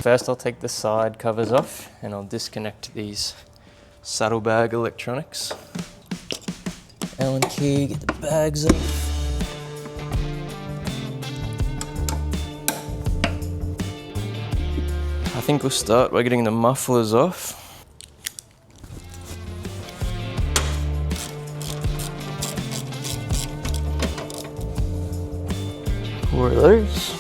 first I'll take the side covers off and I'll disconnect these saddlebag electronics. Allen key, get the bags off. I think we'll start by getting the mufflers off. Four of those.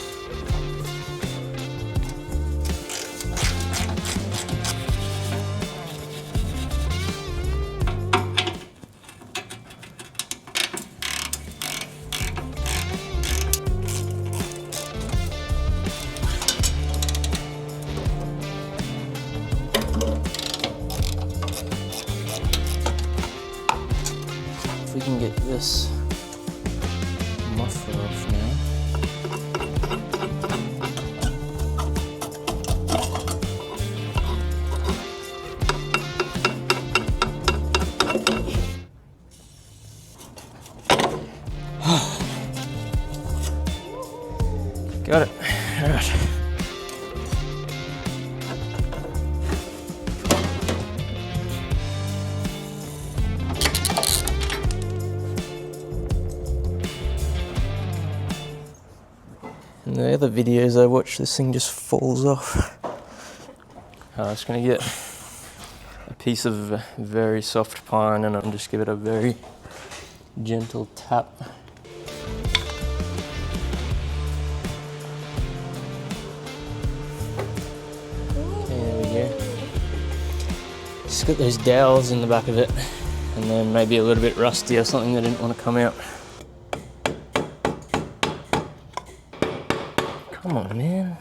If we can get this muffler off now. Got it. All right. In the other videos I watch, this thing just falls off. I'm just gonna get a piece of very soft pine and I'll just give it a very gentle tap. Just got those dowels in the back of it, and then maybe a little bit rusty or something that didn't want to come out. Come on, man.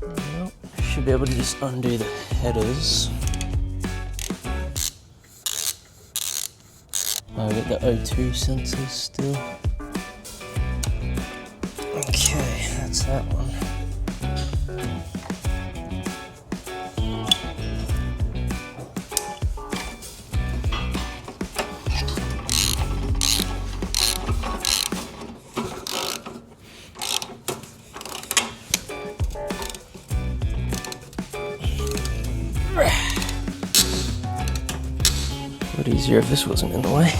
Well, should be able to just undo the headers. I've got the O2 sensors still. Okay, that's that one. A lot easier if this wasn't in the way.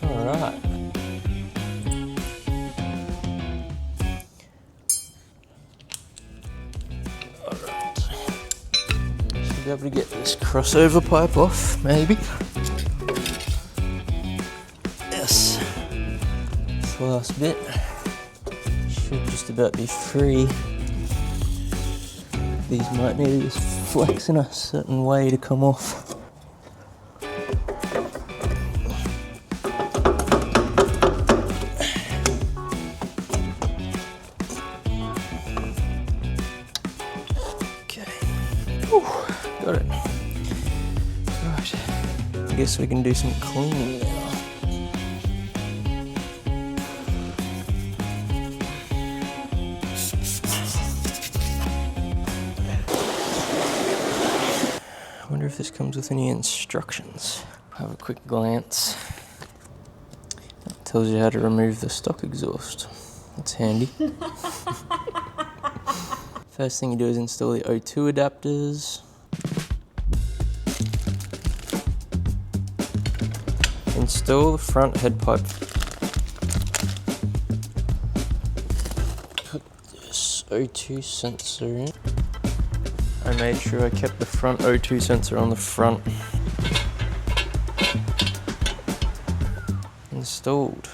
Alright. Should be able to get this crossover pipe off, maybe. Last bit should just about be free. These might need to just flex in a certain way to come off. Okay, whew, got it. Right, I guess we can do some cleaning now. I wonder if this comes with any instructions. Have a quick glance. It tells you how to remove the stock exhaust. That's handy. First thing you do is install the O2 adapters. Install the front head pipe. Put this O2 sensor in. I made sure I kept the front O2 sensor on the front. Installed.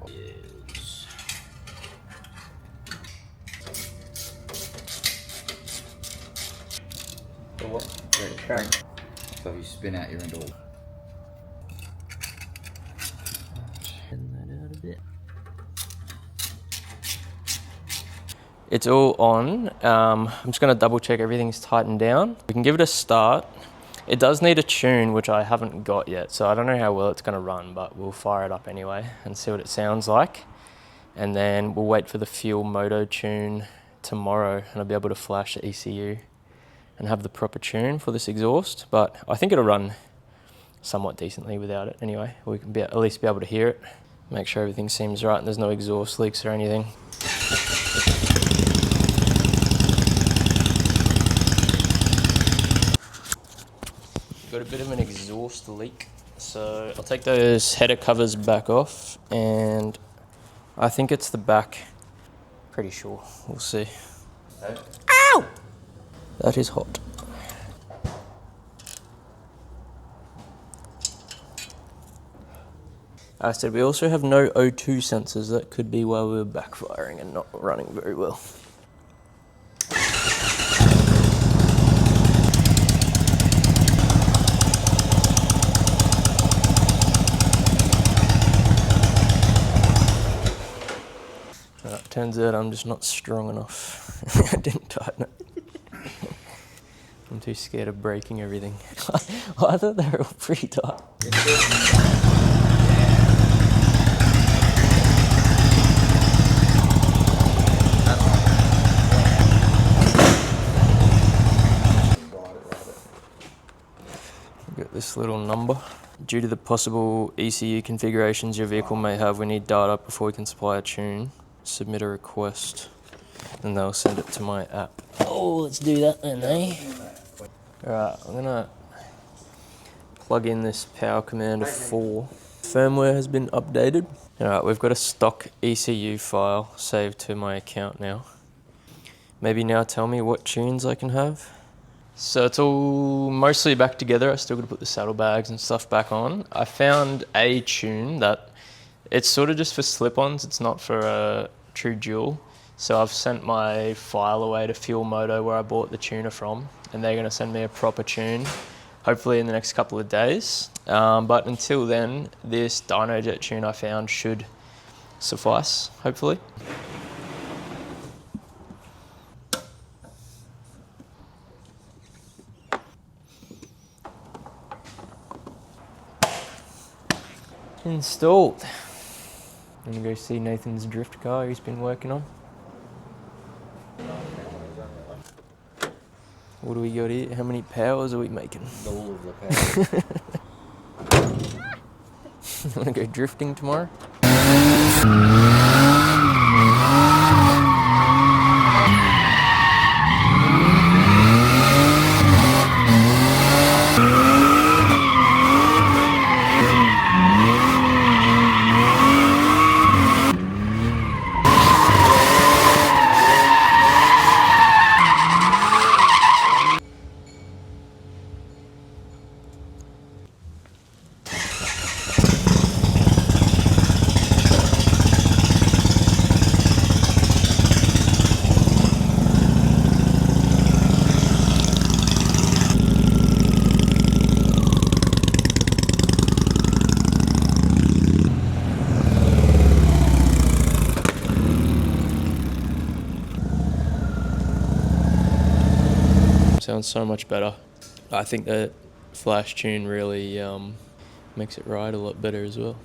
Yes. So what? Okay. So if you spin out your end all. Turn that out a bit. It's all on. I'm just going to double check everything's tightened down. We can give it a start. It does need a tune, which I haven't got yet, so I don't know how well it's going to run, but we'll fire it up anyway and see what it sounds like. And then we'll wait for the Fuelmoto tune tomorrow, and I'll be able to flash the ECU and have the proper tune for this exhaust. But I think it'll run somewhat decently without it anyway. We can at least be able to hear it, make sure everything seems right and there's no exhaust leaks or anything. Got a bit of an exhaust leak, so I'll take those header covers back off, and I think it's the back. Pretty sure. We'll see. Okay. Ow! That is hot. I said we also have no O2 sensors. That could be why we were backfiring and not running very well. Turns out I'm just not strong enough. I didn't tighten it. I'm too scared of breaking everything. I thought they were all pretty tight. Got this little number. Due to the possible ECU configurations your vehicle may have, we need data before we can supply a tune. Submit a request, and they'll send it to my app. Oh, let's do that then, eh? Alright, I'm gonna plug in this Power Commander 4. Firmware has been updated. Alright, we've got a stock ECU file saved to my account now. Maybe now tell me what tunes I can have. So it's all mostly back together. I still got to put the saddlebags and stuff back on. I found a tune that it's sort of just for slip-ons. It's not for a true dual. So I've sent my file away to Fuelmoto where I bought the tuner from, and they're going to send me a proper tune, hopefully in the next couple of days. But until then, this Dynojet tune I found should suffice, hopefully. Installed. I'm gonna go see Nathan's drift car he's been working on. What do we got here? How many powers are we making? All of the powers. Wanna go drifting tomorrow? Sounds so much better. I think that flash tune really makes it ride a lot better as well.